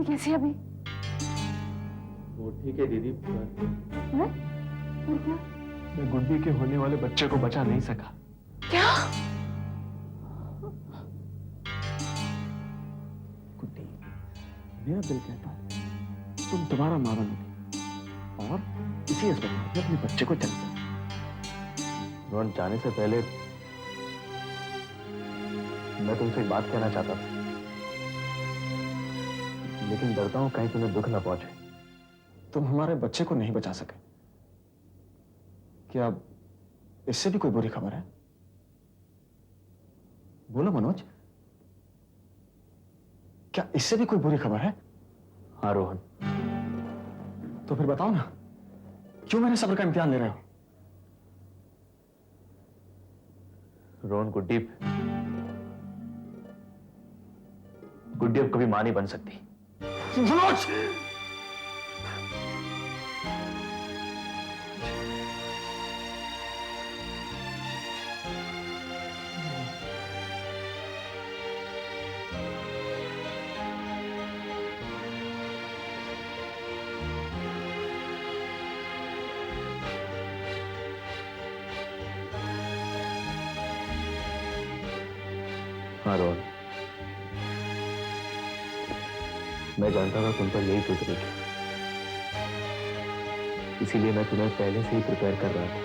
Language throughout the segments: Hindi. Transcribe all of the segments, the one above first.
कैसी है अभी? वो ठीक है दीदी। है? और क्या? मैं गुड्डी के होने वाले बच्चे को बचा नहीं सका। क्या? गुड्डी, मेरा दिल कहता है तुम दोबारा मां बनोगी और इसी अस्पताल में अपने बच्चे को जन्म दो। रोहन, जाने से पहले मैं तुमसे एक बात कहना चाहता था, लेकिन डरता हूं कहीं तुम्हें दुख ना पहुंचे। तुम हमारे बच्चे को नहीं बचा सके। क्या इससे भी कोई बुरी खबर है? बोलो मनोज, क्या इससे भी कोई बुरी खबर है? हाँ रोहन। तो फिर बताओ ना, क्यों मेरे सब्र का इम्तिहान ले रहे हो? रोहन, गुड्डी अब कभी मां नहीं बन सकती। मनोज! हाँ रोहन, मैं जानता था तुम पर यही गुजरेगी, इसीलिए मैं तुम्हें पहले से ही प्रिपेयर कर रहा था।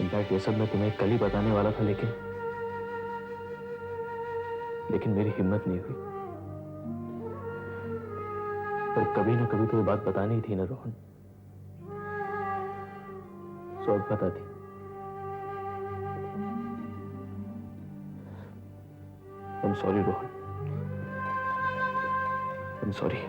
इनफैक्ट ये सब मैं तुम्हें कल ही बताने वाला था, लेकिन मेरी हिम्मत नहीं हुई। पर कभी ना कभी तो ये बात बतानी ही थी ना रोहन। सो अब बता दी। I'm sorry, Rohan. I'm sorry.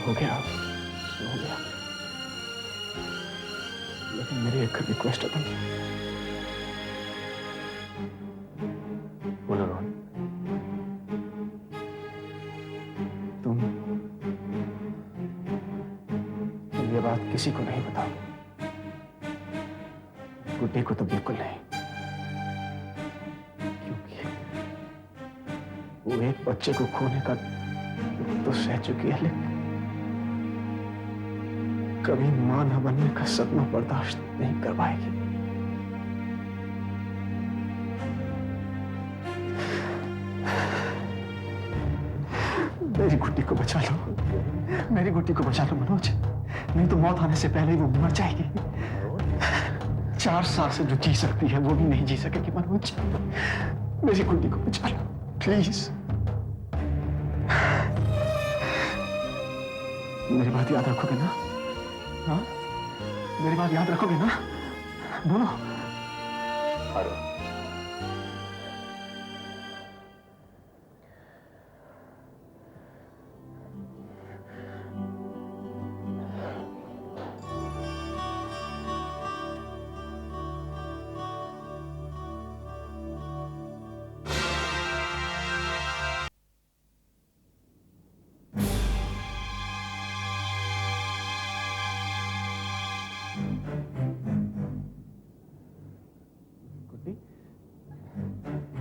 हो गया, लेकिन मेरी एक रिक्वेस्ट है तुमसे। बोलो रोहन। तुम ये बात किसी को नहीं बताओ। गुड्डी को तो बिल्कुल नहीं, क्योंकि वो एक बच्चे को खोने का दुख तो सह चुकी है, लेकिन कभी मां न बनने का सदमा बर्दाश्त नहीं कर पाएगी। मेरी गुड्डी को बचा लो, मेरी गुड्डी को बचा लो मनोज, नहीं तो मौत आने से पहले ही वो मर जाएगी। 4 साल से जो जी सकती है वो भी नहीं जी सकेगी मनोज। मेरी गुड्डी को बचा लो प्लीज। मेरी बात याद रखोगे ना? हाँ, मेरी बात याद रखोगे ना? बोलो। हाँ।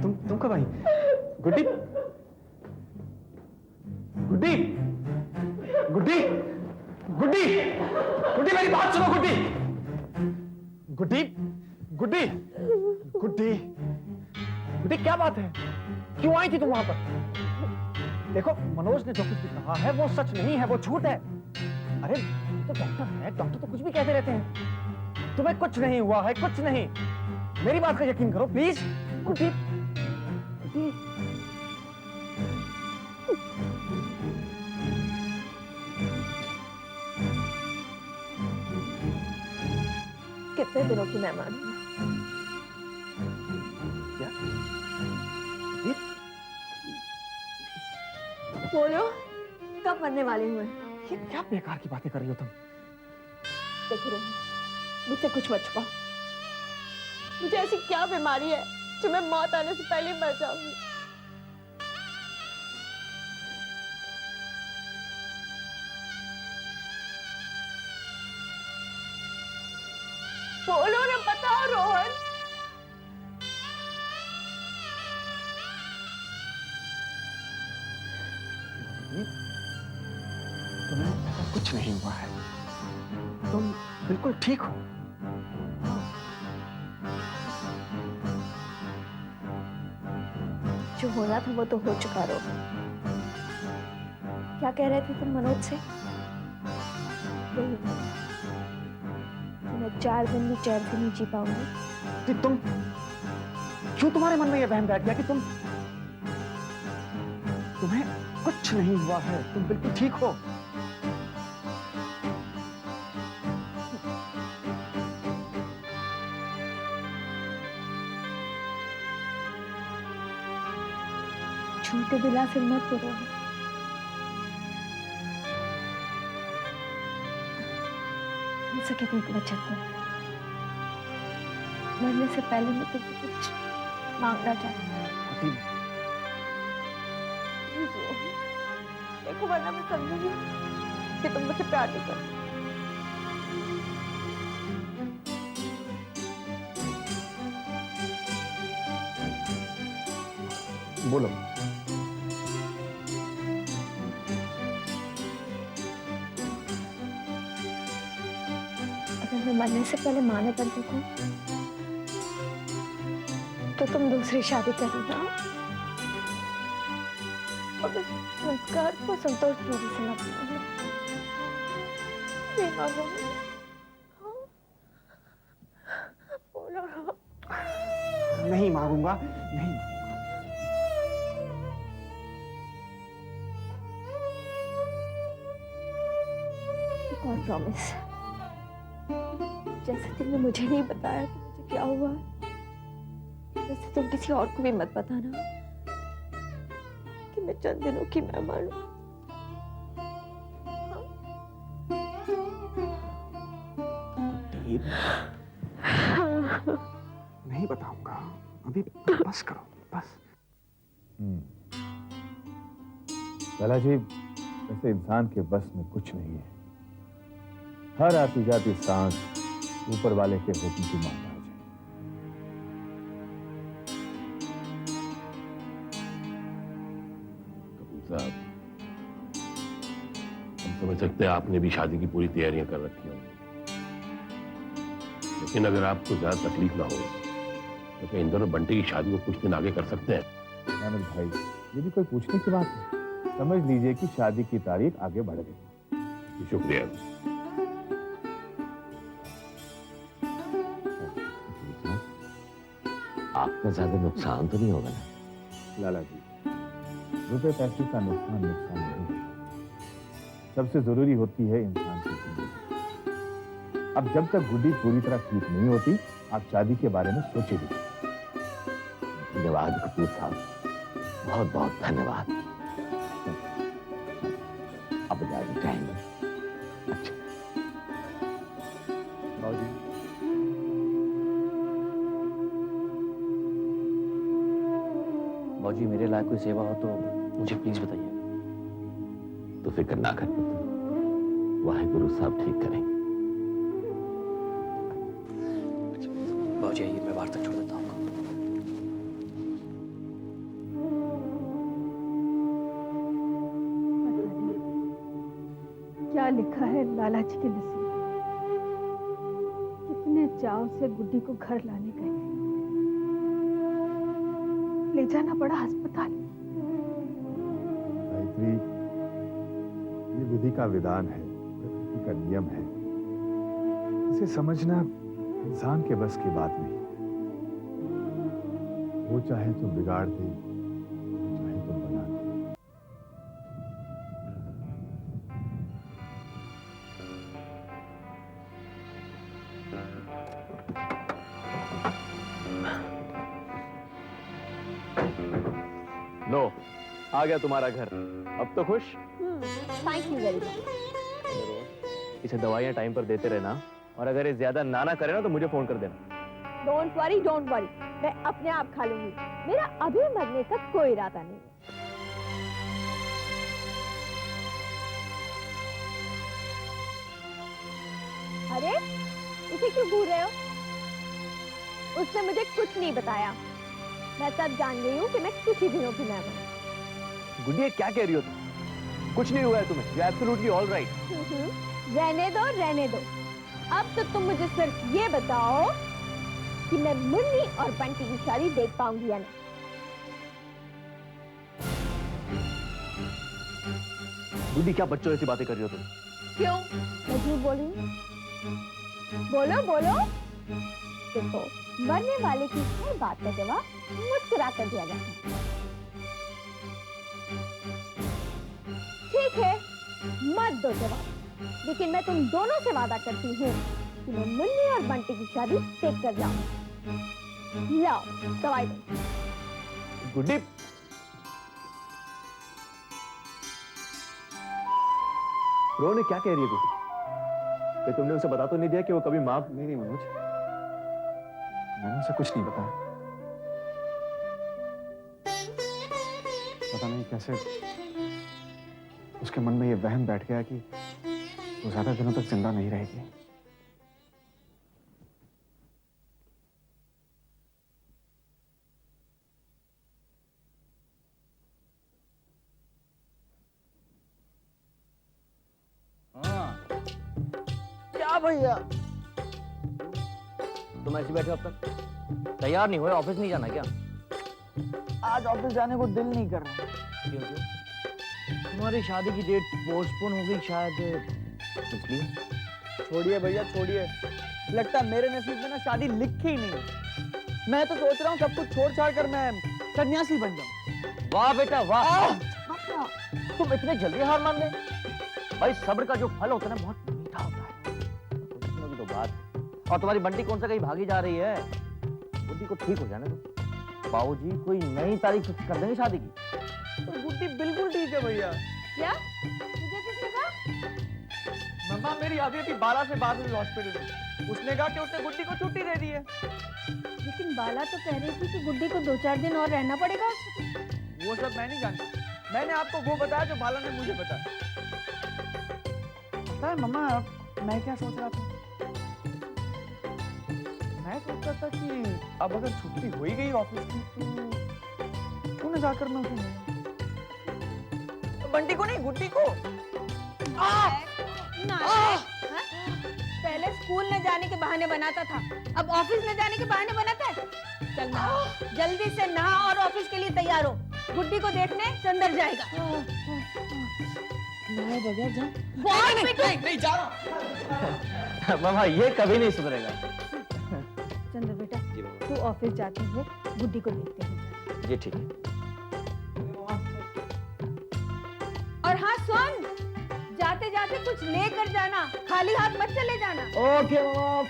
तुम कब आई? गुड्डी, गुड्डी, गुड्डी, गुड्डी, गुड्डी मेरी बात सुनो। गुड्डी, गुड्डी, गुड्डी, गुड्डी, गुड्डी क्या बात है? क्यों आई थी तुम वहां पर? देखो मनोज ने जो कुछ भी कहा है वो सच नहीं है, वो झूठ है। अरे तो डॉक्टर है, डॉक्टर तो कुछ भी कहते रहते हैं। तुम्हें कुछ नहीं हुआ है, कुछ नहीं। मेरी बात का यकीन करो प्लीज। गुड्डी, कितने दिनों की मेहमान हूं? क्या? बोलो, कब मरने वाली हूँ? ये क्या बेकार की बातें कर रही हो तुम? देखो रोहन, मुझसे कुछ मत छुपाओ। मुझे ऐसी क्या बीमारी है जो मैं मौत आने से पहले मर जाऊंगी। बोलो ना, बताओ रोहन। तुम्हें ऐसा कुछ नहीं हुआ है, तुम बिल्कुल ठीक हो। जो होना था वो तो हो चुका रोहन। क्या कह रहे थे तुम मनोज से? यही था कि मैं 4 दिन भी चैन से नहीं जी पाऊंगी। कि तुम क्यों, तुम्हारे मन में यह वहम बैठ गया कि तुम्हें कुछ नहीं हुआ है, तुम बिल्कुल ठीक हो। झूठे दिला फिर मत करो। हो सके तो एक वचन दो। मरने से पहले मैं तुमसे कुछ मांगना चाहती हूँ। देखो वरना मैं समझूंगी कि तुम मुझसे प्यार नहीं करते। बोलो। अगर मैं मरने से पहले माने कर देती हूँ तो तुम दूसरी शादी करना और इस संस्कार को संतोष पूरी से न बोलो। नहीं मांगूंगा, नहीं। एक और प्रॉमिस। जैसे तुमने मुझे नहीं बताया कि मुझे क्या हुआ, वैसे तुम किसी और को भी मत बताना कि मैं चंद दिनों की मेहमान हूं। नहीं बताऊंगा, अभी बस करो, बस। लाला जी, वैसे इंसान के बस में कुछ नहीं है। हर आती जाती सांस ऊपर वाले के हुक्म की मांग आ जाए। कपूर साहब, हम समझ सकते हैं आपने भी शादी की पूरी तैयारियां कर रखी होंगी, लेकिन अगर आपको ज्यादा तकलीफ ना हो तो क्या इंदौर और बंटी की शादी को कुछ दिन आगे कर सकते हैं? अहमद भाई, ये भी कोई पूछने की बात है। समझ लीजिए कि शादी की तारीख आगे बढ़ गई। शुक्रिया। आपका ज्यादा नुकसान तो नहीं होगा ना? लाला जी, रुपए पैसे का नुकसान नहीं है। सबसे जरूरी होती है इंसान की जिंदगी। अब जब तक गुड्डी पूरी तरह ठीक नहीं होती, आप शादी के बारे में सोचे भी। धन्यवाद कपूर साहब, बहुत बहुत धन्यवाद। अब जाने जाएंगे। अच्छा बाबूजी, बाबूजी, मेरे लायक कोई सेवा हो तो मुझे प्लीज बताइए। तो फिक्र ना कर, वाहिगुरु साहब ठीक करेंगे। बाबूजी आइए, मैं बाहर तक छोड़ देता हूँ आपको। क्या लिखा है लाला जी के नसीब में? कितने चाव से गुड्डी को घर लाने गए, ले जाना पड़ा अस्पताल। गायत्री, ये विधि का विधान है, प्रकृति का नियम है। इसे समझना इंसान के बस की बात नहीं। वो चाहे तो बिगाड़ दे, चाहे तो बना दे। लो, आ गया तुम्हारा घर। अब तो खुश? Thank you very much. इसे दवाइयां टाइम पर देते रहना, और अगर ये ज्यादा ना करे ना तो मुझे फोन कर देना। डोंट वरी, मैं अपने आप खा लूंगी। मेरा अभी मरने का कोई इरादा नहीं है। अरे इसे क्यों घूर रहे हो? उसने मुझे कुछ नहीं बताया। मैं सब जान गई हूँ कि मैं कुछ ही दिनों की मेहमान हूँ। गुड्डी, क्या कह रही हो तुम? कुछ नहीं हुआ है तुम्हें। You absolutely all right. रहने दो, रहने दो। अब तो तुम मुझे सिर्फ ये बताओ कि मैं मुन्नी और बंटी की शादी देख पाऊंगी या नहीं। गुड्डी, क्या बच्चों ऐसी बातें कर रही हो तुम? क्यों? मैं झूठ बोल रही हूँ? बोलो बोलो। देखो, मरने वाले की हर बात का जवाब मुस्कुरा कर दिया जाता है। ठीक है, मत दो जवाब, लेकिन मैं तुम दोनों से वादा करती हूँ कि मैं मुन्नी और बंटी की शादी देख कर जाऊंगी। लाओ दवाई दो। गुड्डी, रोने क्या कह रही है गुड्डी? कि तुमने उसे बता तो नहीं दिया कि वो कभी माफ? नहीं मनोज, मैंने उसे कुछ नहीं बताया। पता नहीं कैसे उसके मन में ये वहम बैठ गया कि वो ज्यादा दिनों तक जिंदा नहीं रहेगी। क्या भैया तुम ऐसे बैठे हो अब तक? तैयार नहीं हुए? ऑफिस नहीं जाना क्या? आज ऑफिस जाने को दिल नहीं कर रहा। क्यों क्यों? तुम्हारी शादी की डेट पोस्टपोन हो गई शायद, इसलिए। छोड़िए भैया, छोड़िए। लगता है मेरे नसीब में ना शादी लिखी ही नहीं है। मैं तो सोच रहा हूँ सब कुछ छोड़ छाड़ कर मैं सन्यासी बन जाऊँ। वाह बेटा वाह! तुम इतने जल्दी हार मान गए? भाई सब्र का जो फल होता है ना, बहुत मीठा होता है। खुशियों की तो बात है। और तुम्हारी बंटी कौन सा कहीं भागी जा रही है? बुद्धि को ठीक हो जाने दो। बाबूजी कोई नई तारीख फिक्स कर देंगे शादी की। तो गुड्डी बिल्कुल ठीक है भैया। क्या? मुझे किसने कहा? मम्मा, मेरी अभी अभी बाला से बात हुई हॉस्पिटल में। उसने कहा कि उसने गुड्डी को छुट्टी दे दी है। लेकिन बाला तो कह रही थी कि गुड्डी को 2-4 दिन और रहना पड़ेगा। वो सब मैं नहीं जानता। मैंने आपको वो बताया जो बाला ने मुझे बताया। पता है मम्मा, मैं क्या सोच रहा था? मैं सोच रहा था कि अब अगर छुट्टी हो ही गई ऑफिस की तो क्यों न जाकर मैं उसे मिलूं? बंटी को नहीं, गुड्डी को। पहले स्कूल न जाने के बहाने बनाता था, अब ऑफिस न जाने के बहाने बनाता है। चल नहा, जल्दी से नहा और ऑफिस के लिए तैयार हो। गुड्डी को देखने चंदर जाएगा। मैं बगैर जाऊं? नहीं जा रहा। मामा ये कभी नहीं सुधरेगा। चंदर बेटा, तू ऑफिस जाते हुए गुड्डी को देखते हैं। ये ठीक है। और हाँ सुन, जाते जाते कुछ लेकर जाना, खाली हाथ मत चले जाना। ओके मामा।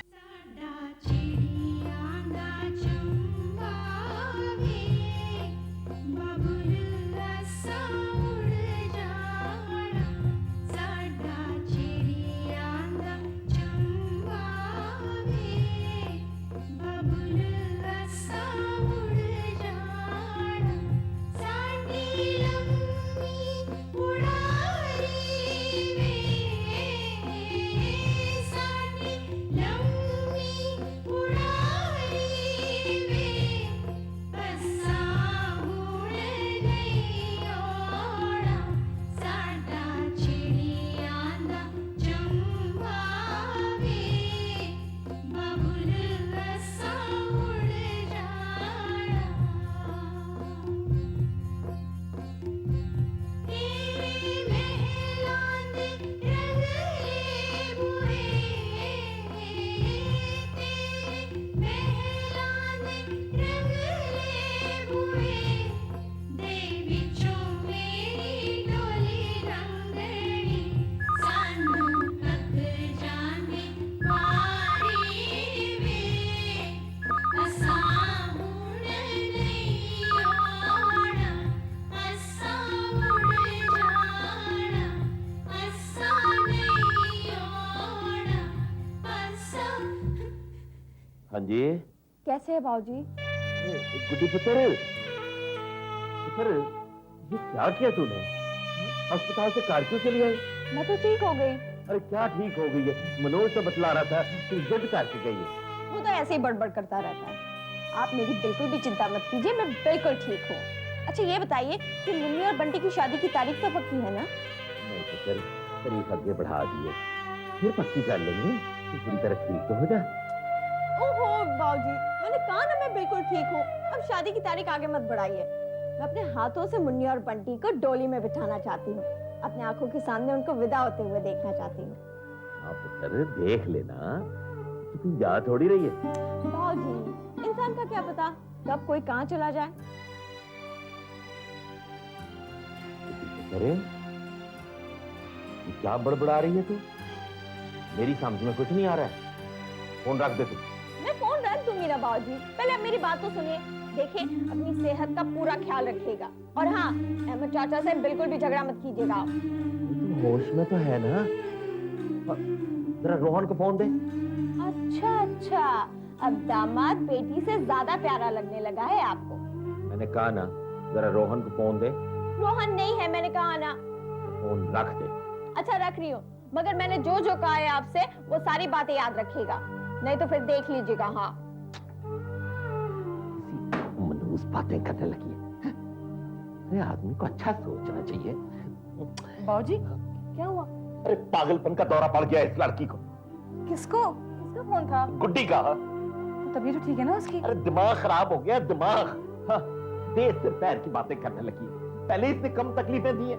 हाँ जी। कैसे है बाबूजी? गुड्डी पुत्र, पुत्र, ये क्या किया तूने? अस्पताल से कार क्यों चली आई? मैं तो ठीक हो गई। अरे क्या ठीक हो गई है? मनोज तो बतला रहा था तू जिद करके गई है। वो तो ऐसे ही बड़बड़ करता रहता है। आप मेरी बिल्कुल भी चिंता मत कीजिए, मैं बिल्कुल ठीक हूँ। अच्छा ये बताइए कि मुन्नी और बंटी की शादी की तारीख तो पक्की है ना? नहीं तो फिर तारीख आगे बढ़ा दिए, फिर पक्की कर लेंगे। तू पूरी तरह ठीक तो हो जा। ओहो बाबूजी, मैंने कहा ना मैं बिल्कुल ठीक हूँ। अब शादी की तारीख आगे मत बढ़ाइए। मैं अपने हाथों से मुन्नी और बंटी को डोली में बिठाना चाहती हूँ। अपने आंखों के सामने उनको विदा होते हुए देखना चाहती हूँ। हाँ पुत्र, देख लेना, तू कहीं जा थोड़ी रही है। बाबूजी, इंसान का क्या पता कब कोई कहाँ चला जाए। अरे ये क्या बड़बड़ा रही है तू? मेरी समझ में कुछ नहीं आ रहा है। फोन रख दे तू। मैं फोन रख दूंगी ना बाबूजी, पहले अब मेरी बात तो सुनिए। देखिए अपनी सेहत का पूरा ख्याल रखिएगा और हाँ, अहमद चाचा से बिल्कुल भी झगड़ा मत कीजिएगा। तू होश में तो है ना? जरा रोहन को फोन दे। अच्छा अच्छा, अब दामाद बेटी से ज्यादा प्यारा लगने लगा है आपको। मैंने कहा ना, जरा रोहन को फोन दे। रोहन नहीं है, मैंने कहा ना। फोन रख दे। अच्छा रख रही हूँ, मगर मैंने जो जो कहा है आपसे वो सारी बातें याद रखिएगा, नहीं तो फिर देख लीजिएगा। हाँ मनहूस बातें करने लगी है। अरे आदमी को अच्छा सोचना चाहिए। बाबूजी क्या हुआ? अरे पागलपन का दौरा पड़ गया इस लड़की को। किसको? किसका फोन था? गुड्डी का। तबीयत तो ठीक है ना उसकी? अरे दिमाग खराब हो गया, दिमाग। हाँ, देर से पैर की बातें करने लगी है। पहले इसने कम तकलीफें दी है,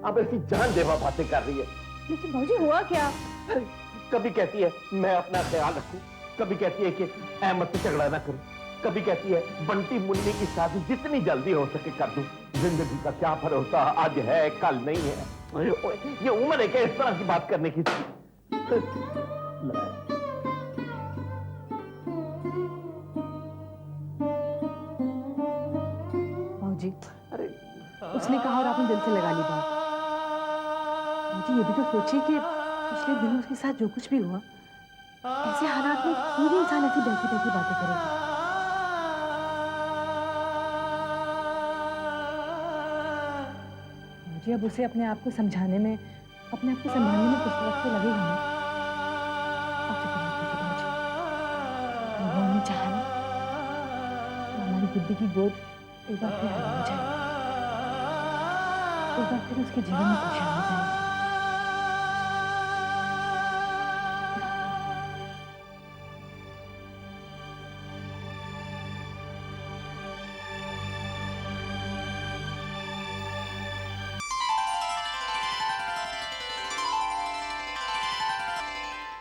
अब ऐसी जानलेवा बातें कर रही है। लेकिन बाबूजी हुआ क्या? अरे कभी कहती है मैं अपना ख्याल रखूं, कभी कहती है कि अहमद से झगड़ा ना करूं, कभी कहती है बंटी मुन्नी की शादी जितनी जल्दी हो सके कर दूं। जिंदगी का क्या भरोसा, आज है कल नहीं है। ये उम्र है क्या इस तरह की बात करने की? बाबूजी, अरे उसने कहा और आपने दिल से लगा ली बात। मुझे ये भी तो सोचिए कि पिछले दिनों उसके साथ जो कुछ भी हुआ, ऐसे हालात में कोई भी इंसान ऐसी बैठी बैठी बातें करेगा। मुझे अब उसे अपने आप को समझाने में, अपने आप को संभालने में कुछ वक्त तो लगेगा ना। आप फिक्र मत कीजिए बाबूजी, भगवान ने चाहा ना तो हमारी गुड्डी की गोद एक बार फिर हरी हो जाएगी, एक बार फिर उसके जीवन में खुशियां आ जाएंगी।